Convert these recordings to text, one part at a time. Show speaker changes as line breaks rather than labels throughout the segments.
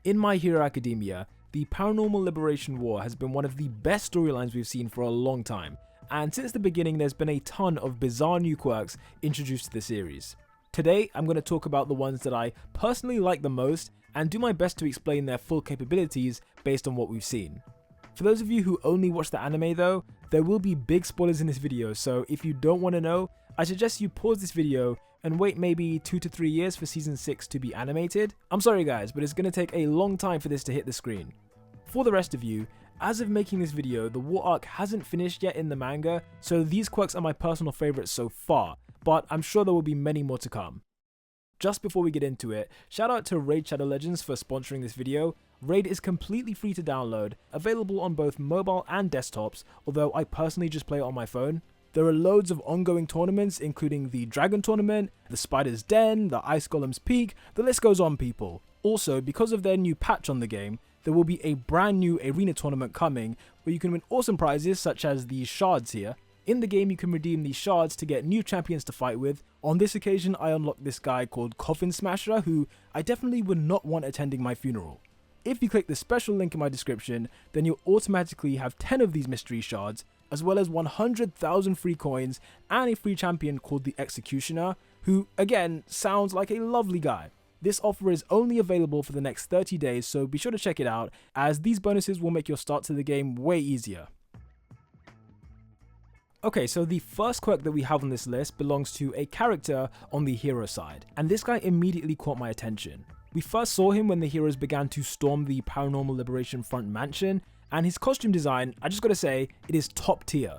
In My Hero Academia, the Paranormal Liberation War has been one of the best storylines we've seen for a long time, and since the beginning there's been a ton of bizarre new quirks introduced to the series. Today, I'm going to talk about the ones that I personally like the most and do my best to explain their full capabilities based on what we've seen. For those of you who only watch the anime though, there will be big spoilers in this video, so if you don't want to know, I suggest you pause this video and wait maybe 2 to 3 years for season 6 to be animated. I'm sorry guys, but it's going to take a long time for this to hit the screen. For the rest of you, as of making this video, the war arc hasn't finished yet in the manga, so these quirks are my personal favourites so far, but I'm sure there will be many more to come. Just before we get into it, shout out to Raid Shadow Legends for sponsoring this video. Raid is completely free to download, available on both mobile and desktops, although I personally just play it on my phone. There are loads of ongoing tournaments, including the Dragon Tournament, the Spider's Den, the Ice Golem's Peak, the list goes on, people. Also, because of their new patch on the game, there will be a brand new arena tournament coming where you can win awesome prizes such as these shards here. In the game you can redeem these shards to get new champions to fight with. On this occasion I unlocked this guy called Coffin Smasher, who I definitely would not want attending my funeral. If you click the special link in my description, then you'll automatically have 10 of these mystery shards, as well as 100,000 free coins and a free champion called the Executioner, who again sounds like a lovely guy. This offer is only available for the next 30 days, so be sure to check it out, as these bonuses will make your start to the game way easier. Okay, so the first quirk that we have on this list belongs to a character on the hero side, and this guy immediately caught my attention. We first saw him when the heroes began to storm the Paranormal Liberation Front mansion, and his costume design, I just gotta say, it is top tier.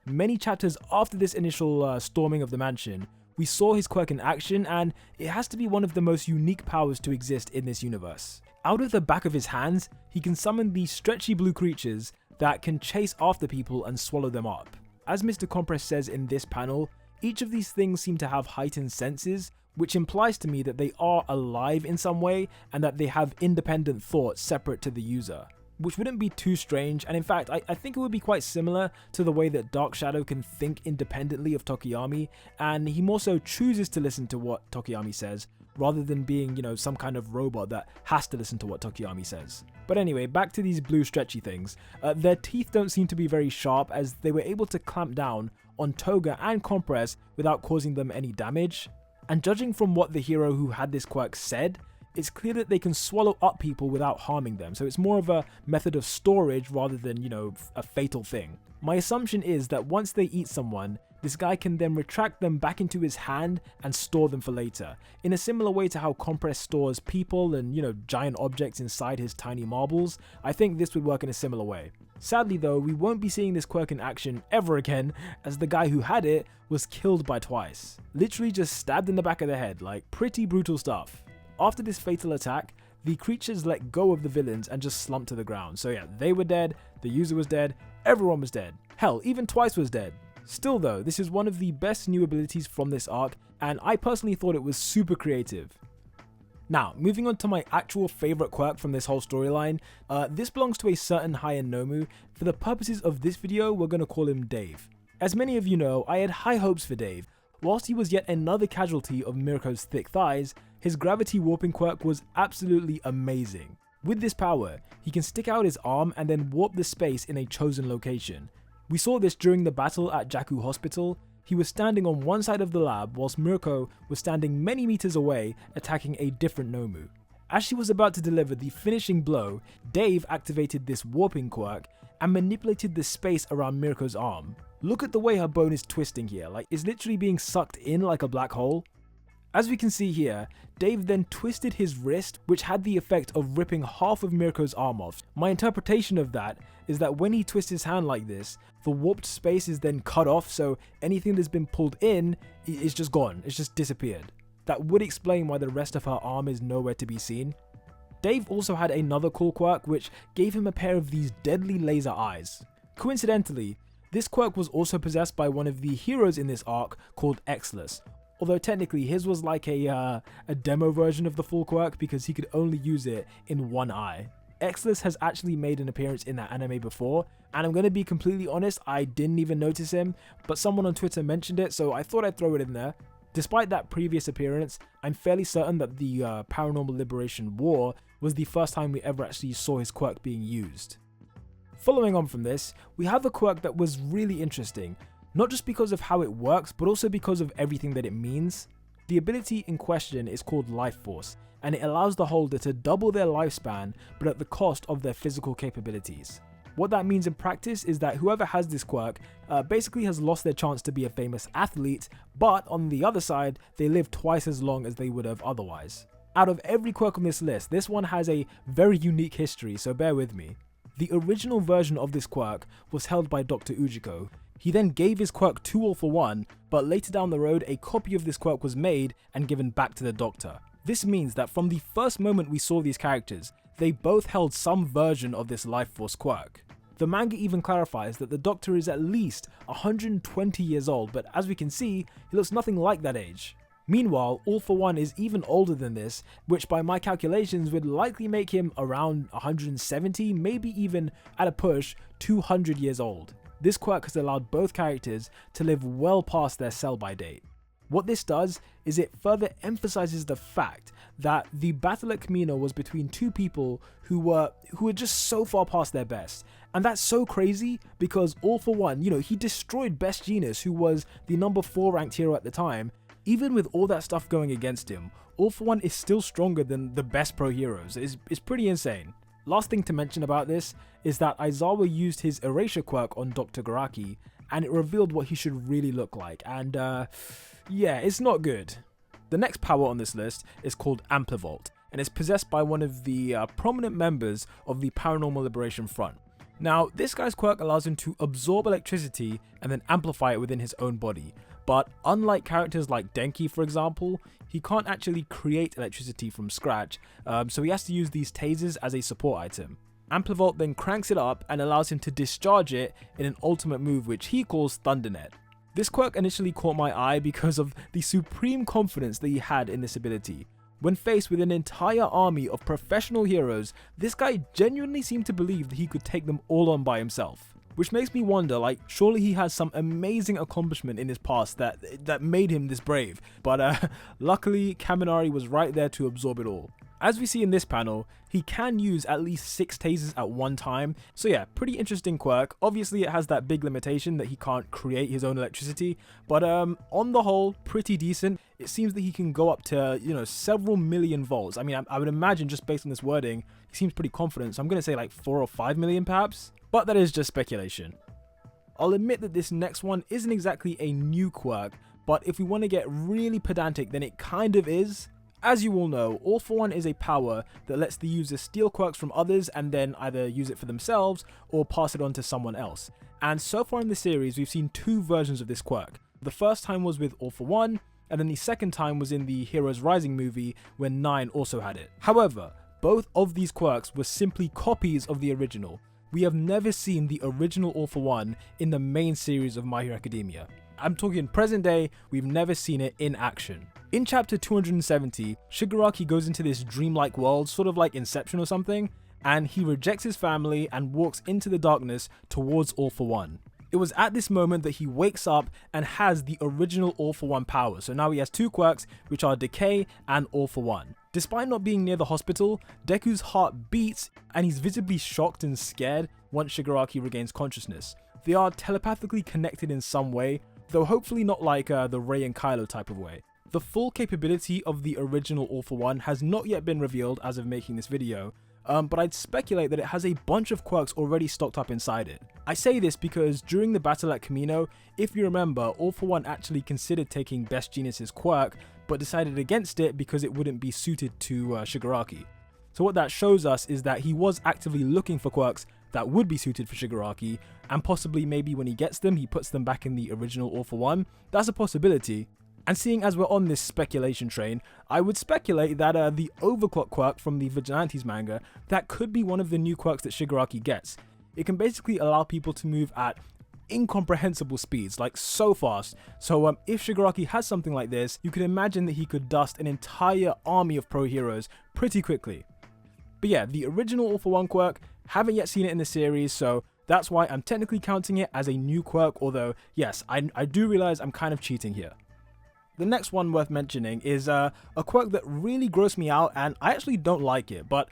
Many chapters after this initial storming of the mansion, we saw his quirk in action, and it has to be one of the most unique powers to exist in this universe. Out of the back of his hands, he can summon these stretchy blue creatures that can chase after people and swallow them up. As Mr. Compress says in this panel, each of these things seem to have heightened senses, which implies to me that they are alive in some way and that they have independent thoughts separate to the user. Which wouldn't be too strange, and in fact I think it would be quite similar to the way that Dark Shadow can think independently of Tokiyami, and he more so chooses to listen to what Tokiyami says rather than being, some kind of robot that has to listen to what Tokiyami says. But anyway, back to these blue stretchy things. Their teeth don't seem to be very sharp, as they were able to clamp down on Toga and Compress without causing them any damage. And judging from what the hero who had this quirk said, it's clear that they can swallow up people without harming them, so it's more of a method of storage rather than, a fatal thing. My assumption is that once they eat someone, this guy can then retract them back into his hand and store them for later, in a similar way to how Compress stores people and, giant objects inside his tiny marbles. I think this would work in a similar way. Sadly though, we won't be seeing this quirk in action ever again, as the guy who had it was killed by twice. Literally just stabbed in the back of the head, like pretty brutal stuff. After this fatal attack, the creatures let go of the villains and just slumped to the ground. So yeah, they were dead, the user was dead, everyone was dead. Hell, even Twice was dead. Still though, this is one of the best new abilities from this arc, and I personally thought it was super creative. Now, moving on to my actual favourite quirk from this whole storyline, this belongs to a certain high-end Nomu. For the purposes of this video, we're going to call him Dave. As many of you know, I had high hopes for Dave. Whilst he was yet another casualty of Miruko's thick thighs, his gravity warping quirk was absolutely amazing. With this power, he can stick out his arm and then warp the space in a chosen location. We saw this during the battle at Jakku Hospital. He was standing on one side of the lab whilst Miruko was standing many meters away attacking a different Nomu. As she was about to deliver the finishing blow, Dave activated this warping quirk and manipulated the space around Miruko's arm. Look at the way her bone is twisting here, like it's literally being sucked in like a black hole. As we can see here, Dave then twisted his wrist, which had the effect of ripping half of Miruko's arm off. My interpretation of that is that when he twists his hand like this, the warped space is then cut off, so anything that's been pulled in is just gone, it's just disappeared. That would explain why the rest of her arm is nowhere to be seen. Dave also had another cool quirk which gave him a pair of these deadly laser eyes. Coincidentally, this quirk was also possessed by one of the heroes in this arc called Exless, although technically his was like a demo version of the full quirk because he could only use it in one eye. Exless has actually made an appearance in that anime before, and I'm going to be completely honest, I didn't even notice him, but someone on Twitter mentioned it, so I thought I'd throw it in there. Despite that previous appearance, I'm fairly certain that the Paranormal Liberation War was the first time we ever actually saw his quirk being used. Following on from this, we have a quirk that was really interesting, not just because of how it works, but also because of everything that it means. The ability in question is called Life Force, and it allows the holder to double their lifespan, but at the cost of their physical capabilities. What that means in practice is that whoever has this quirk basically has lost their chance to be a famous athlete, but on the other side, they live twice as long as they would have otherwise. Out of every quirk on this list, this one has a very unique history, so bear with me. The original version of this quirk was held by Dr. Ujiko. He then gave his quirk to All for One, but later down the road, a copy of this quirk was made and given back to the Doctor. This means that from the first moment we saw these characters, they both held some version of this Life Force quirk. The manga even clarifies that the Doctor is at least 120 years old, but as we can see, he looks nothing like that age. Meanwhile, All for One is even older than this, which by my calculations would likely make him around 170, maybe even at a push 200 years old. This quirk has allowed both characters to live well past their sell-by date. What this does is it further emphasizes the fact that the battle at Camino was between two people who were just so far past their best. And that's so crazy because All for One, he destroyed Best Genius, who was the number 4 ranked hero at the time. Even with all that stuff going against him, All for One is still stronger than the best pro heroes. It's pretty insane. Last thing to mention about this is that Aizawa used his erasure quirk on Dr. Garaki, and it revealed what he should really look like, and yeah, it's not good. The next power on this list is called Ampere Volt, and is possessed by one of the prominent members of the Paranormal Liberation Front. Now, this guy's quirk allows him to absorb electricity and then amplify it within his own body, but unlike characters like Denki, for example, he can't actually create electricity from scratch, so he has to use these tasers as a support item. Ampere Volt then cranks it up and allows him to discharge it in an ultimate move which he calls Thundernet. This quirk initially caught my eye because of the supreme confidence that he had in this ability. When faced with an entire army of professional heroes, this guy genuinely seemed to believe that he could take them all on by himself. Which makes me wonder, surely he has some amazing accomplishment in his past that made him this brave. But luckily, Kaminari was right there to absorb it all. As we see in this panel, he can use at least 6 tasers at one time, so yeah, pretty interesting quirk. Obviously it has that big limitation that he can't create his own electricity, but on the whole, pretty decent. It seems that he can go up to, several million volts. I mean, I would imagine just based on this wording, he seems pretty confident, so I'm going to say 4 or 5 million perhaps, but that is just speculation. I'll admit that this next one isn't exactly a new quirk, but if we want to get really pedantic, then it kind of is. As you all know, All for One is a power that lets the user steal quirks from others and then either use it for themselves or pass it on to someone else. And so far in the series, we've seen 2 versions of this quirk. The first time was with All for One, and then the second time was in the Heroes Rising movie when 9 also had it. However, both of these quirks were simply copies of the original. We have never seen the original All for One in the main series of My Hero Academia. I'm talking present day, we've never seen it in action. In chapter 270, Shigaraki goes into this dreamlike world, sort of like Inception or something, and he rejects his family and walks into the darkness towards All for One. It was at this moment that he wakes up and has the original All for One power, so now he has 2 quirks, which are Decay and All for One. Despite not being near the hospital, Deku's heart beats and he's visibly shocked and scared once Shigaraki regains consciousness. They are telepathically connected in some way, though hopefully not like the Rei and Kylo type of way. The full capability of the original All for One has not yet been revealed as of making this video, but I'd speculate that it has a bunch of quirks already stocked up inside it. I say this because during the battle at Camino, if you remember, All for One actually considered taking Best Genius's quirk, but decided against it because it wouldn't be suited to Shigaraki. So what that shows us is that he was actively looking for quirks that would be suited for Shigaraki, and possibly maybe when he gets them, he puts them back in the original All for One. That's a possibility. And seeing as we're on this speculation train, I would speculate that the Overclock quirk from the Vigilantes manga, that could be one of the new quirks that Shigaraki gets. It can basically allow people to move at incomprehensible speeds, so fast. So if Shigaraki has something like this, you can imagine that he could dust an entire army of pro heroes pretty quickly. But yeah, the original All for One quirk, haven't yet seen it in the series, so that's why I'm technically counting it as a new quirk, although yes, I do realize I'm kind of cheating here. The next one worth mentioning is a quirk that really grossed me out, and I actually don't like it, but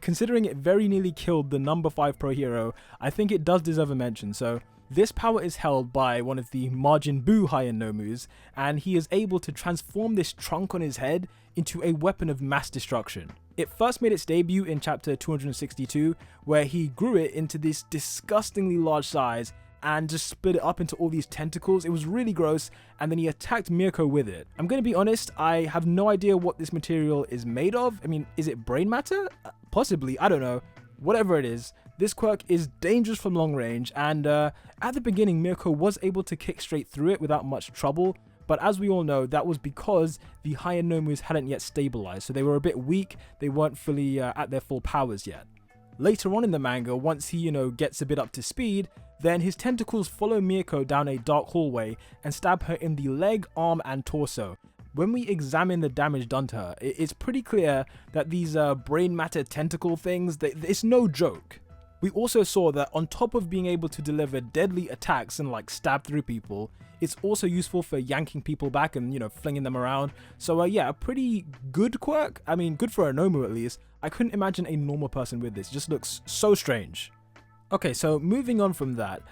considering it very nearly killed the number 5 pro hero, I think it does deserve a mention. So this power is held by one of the Majin Buu higher Nomus, and he is able to transform this trunk on his head into a weapon of mass destruction. It first made its debut in chapter 262, where he grew it into this disgustingly large size and just split it up into all these tentacles. It was really gross, and then he attacked Mirko with it. I'm gonna be honest, I have no idea what this material is made of. I mean, is it brain matter? Possibly, I don't know. Whatever it is, this quirk is dangerous from long range, and at the beginning Mirko was able to kick straight through it without much trouble, but as we all know, that was because the higher Nomus hadn't yet stabilized, so they were a bit weak, they weren't fully at their full powers yet. Later on in the manga, once he, gets a bit up to speed, then his tentacles follow Mirko down a dark hallway and stab her in the leg, arm, and torso. When we examine the damage done to her, it's pretty clear that these brain matter tentacle things, it's no joke. We also saw that on top of being able to deliver deadly attacks and stab through people, it's also useful for yanking people back and flinging them around. So yeah, a pretty good quirk. I mean, good for a Nomu at least. I couldn't imagine a normal person with this. It just looks so strange. Okay, so moving on from that,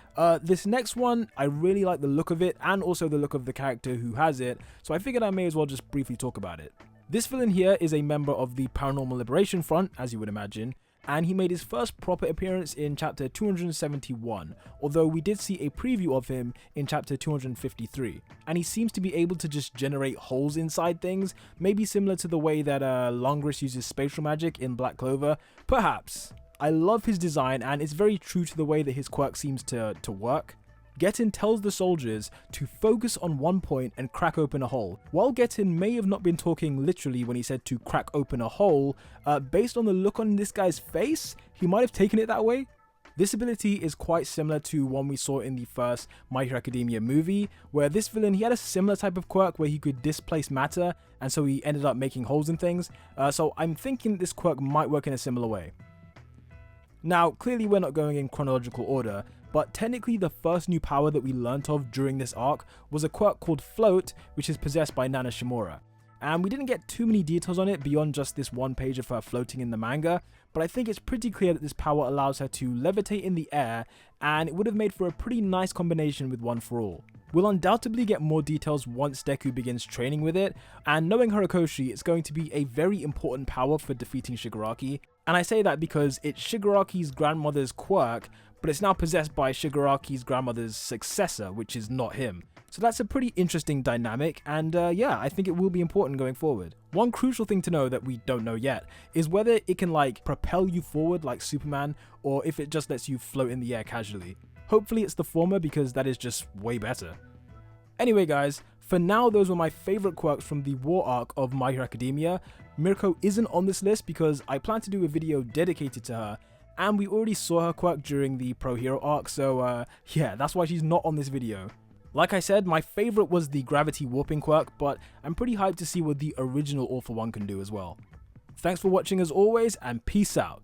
this next one, I really like the look of it and also the look of the character who has it, so I figured I may as well just briefly talk about it. This villain here is a member of the Paranormal Liberation Front, as you would imagine, and he made his first proper appearance in chapter 271, although we did see a preview of him in chapter 253, and he seems to be able to just generate holes inside things, maybe similar to the way that Longris uses spatial magic in Black Clover, perhaps. I love his design, and it's very true to the way that his quirk seems to work. Getten tells the soldiers to focus on one point and crack open a hole. While Getten may have not been talking literally when he said to crack open a hole, based on the look on this guy's face, he might have taken it that way. This ability is quite similar to one we saw in the first My Hero Academia movie, where this villain, he had a similar type of quirk where he could displace matter, and so he ended up making holes in things. So I'm thinking this quirk might work in a similar way. Now, clearly we're not going in chronological order, but technically the first new power that we learnt of during this arc was a quirk called Float, which is possessed by Nana Shimura. And we didn't get too many details on it beyond just this one page of her floating in the manga, but I think it's pretty clear that this power allows her to levitate in the air, and it would have made for a pretty nice combination with One For All. We'll undoubtedly get more details once Deku begins training with it, and knowing Horikoshi, it's going to be a very important power for defeating Shigaraki. And I say that because it's Shigaraki's grandmother's quirk, but it's now possessed by Shigaraki's grandmother's successor, which is not him. So that's a pretty interesting dynamic, and yeah, I think it will be important going forward. One crucial thing to know that we don't know yet is whether it can propel you forward like Superman, or if it just lets you float in the air casually. Hopefully it's the former, because that is just way better. Anyway guys, for now those were my favourite quirks from the war arc of My Hero Academia. Mirko isn't on this list because I plan to do a video dedicated to her, and we already saw her quirk during the Pro Hero arc, so yeah, that's why she's not on this video. Like I said, my favourite was the gravity warping quirk, but I'm pretty hyped to see what the original All For One can do as well. Thanks for watching as always, and peace out.